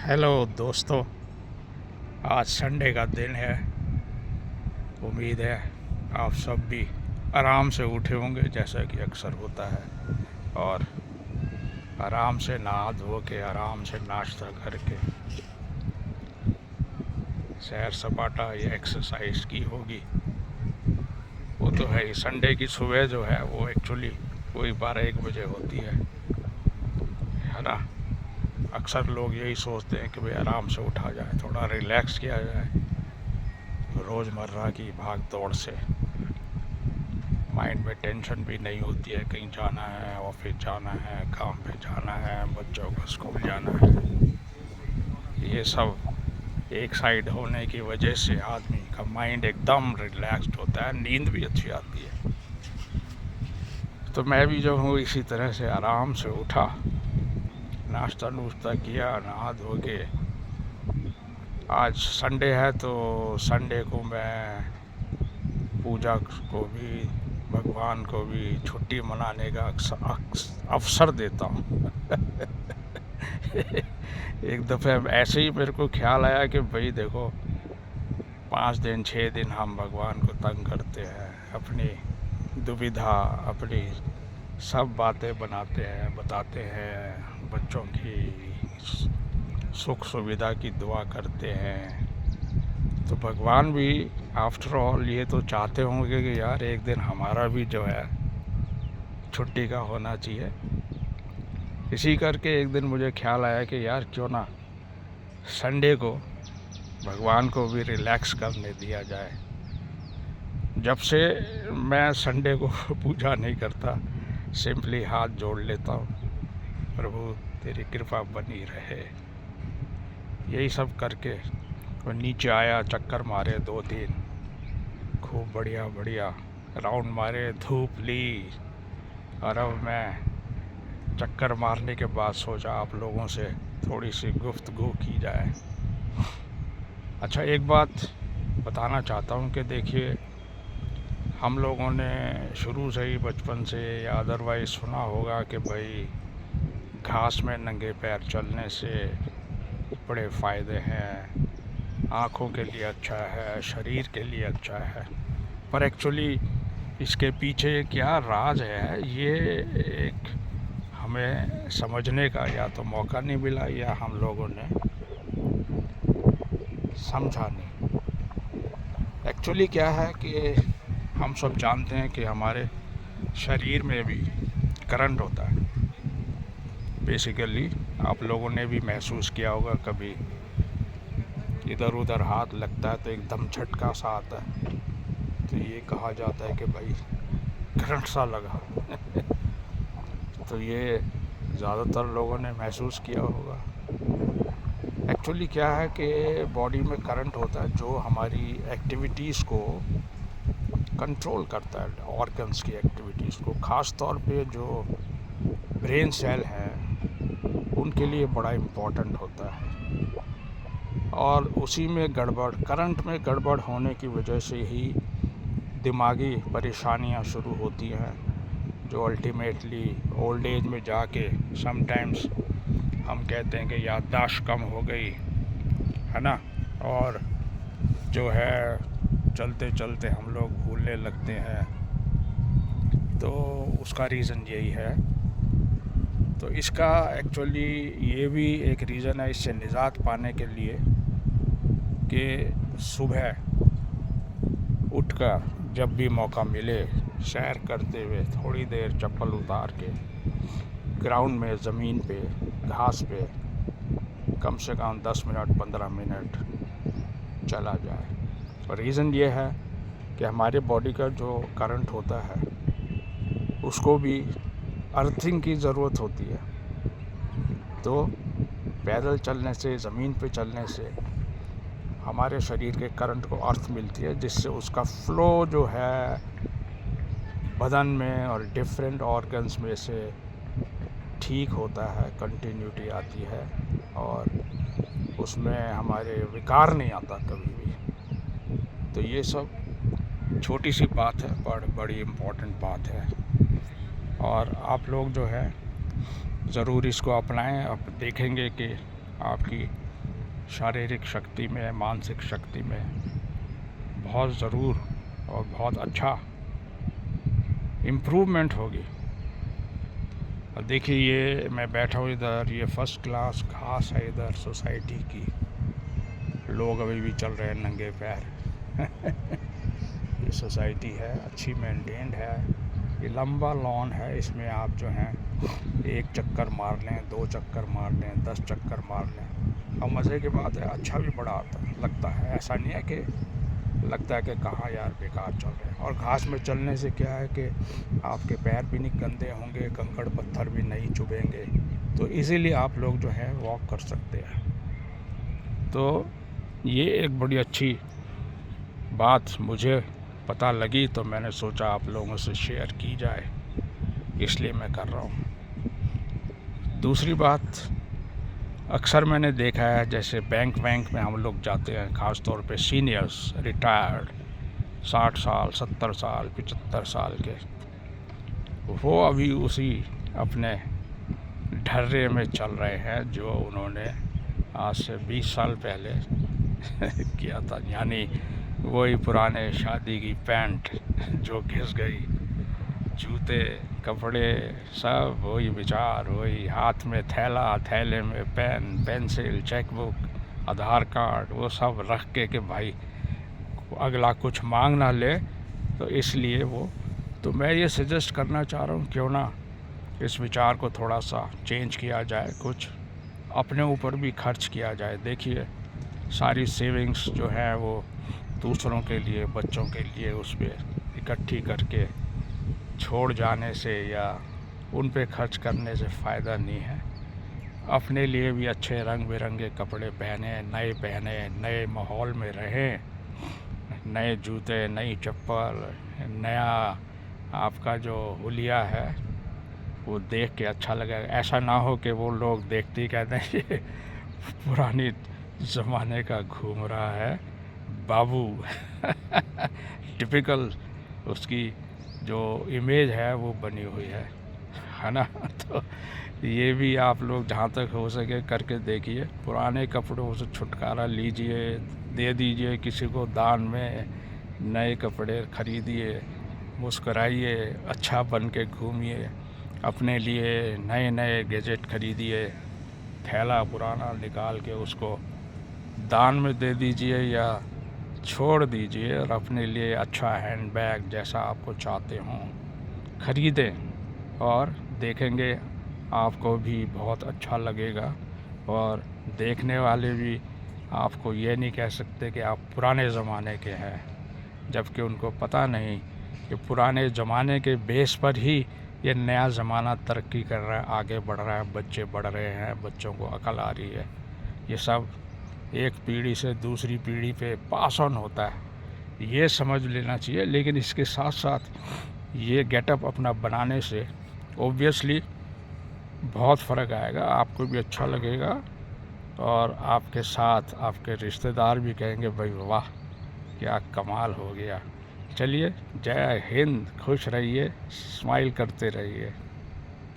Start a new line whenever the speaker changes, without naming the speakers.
Hello दोस्तों, आज Sunday का दिन है। उम्मीद है आप सब भी आराम से उठे होंगे जैसा कि अक्सर होता है, और आराम से नहा धो के आराम से नाश्ता करके सैर सपाटा या एक्सरसाइज की होगी। वो तो है ही, संडे की सुबह जो है वो एक्चुअली वही 12-1 बजे होती है ना। अक्सर लोग यही सोचते हैं कि भाई आराम से उठा जाए, थोड़ा रिलैक्स किया जाए रोज़मर्रा की भाग दौड़ से। माइंड में टेंशन भी नहीं होती है, कहीं जाना है, ऑफिस जाना है, काम पे जाना है, बच्चों को स्कूल जाना है। ये सब एक साइड होने की वजह से आदमी का माइंड एकदम रिलैक्स्ड होता है, नींद भी अच्छी आती है। तो मैं भी जो हूँ इसी तरह से आराम से उठा, नाश्ता नुश्ता किया, नहा धो के। आज संडे है तो संडे को मैं पूजा को भी, भगवान को भी छुट्टी मनाने का अवसर देता हूँ। एक दफ़े ऐसे ही मेरे को ख्याल आया कि भाई देखो, 5 दिन 6 दिन हम भगवान को तंग करते हैं, अपनी दुविधा, अपनी सब बातें बनाते हैं, बताते हैं, बच्चों की सुख सुविधा की दुआ करते हैं। तो भगवान भी आफ्टर ऑल ये तो चाहते होंगे कि यार एक दिन हमारा भी जो है छुट्टी का होना चाहिए। इसी करके एक दिन मुझे ख्याल आया कि यार क्यों ना संडे को भगवान को भी रिलैक्स करने दिया जाए। जब से मैं संडे को पूजा नहीं करता, सिंपली हाथ जोड़ लेता हूँ, प्रभु तेरी कृपा बनी रहे, यही सब करके और नीचे आया, चक्कर मारे 2-3, खूब बढ़िया बढ़िया राउंड मारे, धूप ली। और अब मैं चक्कर मारने के बाद सोचा आप लोगों से थोड़ी सी गुफ्तगू की जाए। अच्छा, एक बात बताना चाहता हूँ कि देखिए, हम लोगों ने शुरू से ही बचपन से या अदरवाइज़ सुना होगा कि भाई घास में नंगे पैर चलने से बड़े फ़ायदे हैं, आँखों के लिए अच्छा है, शरीर के लिए अच्छा है। पर एक्चुअली इसके पीछे क्या राज है, ये एक हमें समझने का या तो मौका नहीं मिला या हम लोगों ने समझा नहीं। एक्चुअली क्या है कि हम सब जानते हैं कि हमारे शरीर में भी करंट होता है। बेसिकली आप लोगों ने भी महसूस किया होगा, कभी इधर उधर हाथ लगता है तो एकदम झटका सा आता है, तो ये कहा जाता है कि भाई करंट सा लगा। तो ये ज़्यादातर लोगों ने महसूस किया होगा। एक्चुअली क्या है कि बॉडी में करंट होता है जो हमारी एक्टिविटीज़ को कंट्रोल करता है, ऑर्गन्स की एक्टिविटीज़ को। ख़ास तौर पे जो ब्रेन सेल हैं उनके लिए बड़ा इम्पोर्टेंट होता है। और उसी में गड़बड़, करंट में गड़बड़ होने की वजह से ही दिमागी परेशानियां शुरू होती हैं, जो अल्टीमेटली ओल्ड एज में जाके समटाइम्स हम कहते हैं कि याददाश्त कम हो गई है ना, और जो है चलते चलते हम लोग भूलने लगते हैं। तो उसका रीज़न यही है। तो इसका एक्चुअली ये भी एक रीज़न है इससे निजात पाने के लिए कि सुबह उठकर जब भी मौका मिले, सैर करते हुए थोड़ी देर चप्पल उतार के ग्राउंड में, ज़मीन पे, घास पे कम से कम 10 मिनट 15 मिनट चला जाए। और रीज़न ये है कि हमारे बॉडी का जो करंट होता है उसको भी अर्थिंग की ज़रूरत होती है। तो पैदल चलने से, ज़मीन पे चलने से हमारे शरीर के करंट को अर्थ मिलती है, जिससे उसका फ़्लो जो है बदन में और डिफरेंट ऑर्गन्स में से ठीक होता है, कंटिन्यूटी आती है, और उसमें हमारे विकार नहीं आता कभी भी। तो ये सब छोटी सी बात है पर बड़ी इम्पोर्टेंट बात है, और आप लोग जो है ज़रूर इसको अपनाएं। आप देखेंगे कि आपकी शारीरिक शक्ति में, मानसिक शक्ति में बहुत ज़रूर और बहुत अच्छा इम्प्रूवमेंट होगी। और देखिए ये मैं बैठा हूँ इधर, ये फर्स्ट क्लास घास है इधर सोसाइटी की, लोग अभी भी चल रहे हैं नंगे पैर। ये सोसाइटी है, अच्छी मेंटेन्ड है, ये लंबा लॉन है, इसमें आप जो हैं 1 चक्कर मार लें, 2 चक्कर मार लें, 10 चक्कर मार लें, और मज़े की बात है अच्छा भी बड़ा लगता है। ऐसा नहीं है कि लगता है कि कहाँ यार बेकार चल रहे हैं। और घास में चलने से क्या है कि आपके पैर भी नहीं गंदे होंगे, कंकड़ पत्थर भी नहीं चुभेंगे, तो इजीली आप लोग जो है वॉक कर सकते हैं। तो ये एक बड़ी अच्छी बात मुझे पता लगी, तो मैंने सोचा आप लोगों से शेयर की जाए, इसलिए मैं कर रहा हूँ। दूसरी बात, अक्सर मैंने देखा है जैसे बैंक में हम लोग जाते हैं, ख़ास तौर पे सीनियर्स, रिटायर्ड 60 साल, 70 साल, 75 साल के, वो अभी उसी अपने ढर्रे में चल रहे हैं जो उन्होंने आज से 20 साल पहले किया था। यानी वही पुराने शादी की पैंट जो घिस गई, जूते, कपड़े, सब वही विचार, वही हाथ में थैला, थैले में पेन, पेंसिल, चेकबुक, आधार कार्ड, वो सब रख के कि भाई अगला कुछ मांग ना ले, तो इसलिए वो, तो मैं ये सजेस्ट करना चाह रहा हूँ क्यों ना इस विचार को थोड़ा सा चेंज किया जाए, कुछ अपने ऊपर भी खर्च किया जाए। देखिए सारी सेविंग्स जो है वो दूसरों के लिए, बच्चों के लिए उस पर इकट्ठी करके छोड़ जाने से या उन पे खर्च करने से फ़ायदा नहीं है। अपने लिए भी अच्छे रंग बिरंगे कपड़े पहने, नए माहौल में रहें, नए जूते, नई चप्पल, नया आपका जो हुलिया है वो देख के अच्छा लगेगा। ऐसा ना हो कि वो लोग देखते ही कहते हैं ये पुरानी ज़माने का घूम रहा है बाबू। टिपिकल उसकी जो इमेज है वो बनी हुई है ना। तो ये भी आप लोग जहाँ तक हो सके करके देखिए, पुराने कपड़ों से छुटकारा लीजिए, दे दीजिए किसी को दान में, नए कपड़े खरीदिए, मुस्कराइए, अच्छा बन के घूमिए, अपने लिए नए नए गैजेट खरीदिए, थैला पुराना निकाल के उसको दान में दे दीजिए या छोड़ दीजिए, और अपने लिए अच्छा हैंडबैग जैसा आपको चाहते हों खरीदें, और देखेंगे आपको भी बहुत अच्छा लगेगा। और देखने वाले भी आपको ये नहीं कह सकते कि आप पुराने ज़माने के हैं, जबकि उनको पता नहीं कि पुराने ज़माने के बेस पर ही ये नया ज़माना तरक्की कर रहा है, आगे बढ़ रहा है, बच्चे बढ़ रहे हैं, बच्चों को अकल आ रही है। ये सब एक पीढ़ी से दूसरी पीढ़ी पे पास ऑन होता है, ये समझ लेना चाहिए। लेकिन इसके साथ साथ ये गेटअप अपना बनाने से ऑब्वियसली बहुत फ़र्क आएगा, आपको भी अच्छा लगेगा, और आपके साथ आपके रिश्तेदार भी कहेंगे भाई वाह क्या कमाल हो गया। चलिए, जय हिंद, खुश रहिए, स्माइल करते रहिए।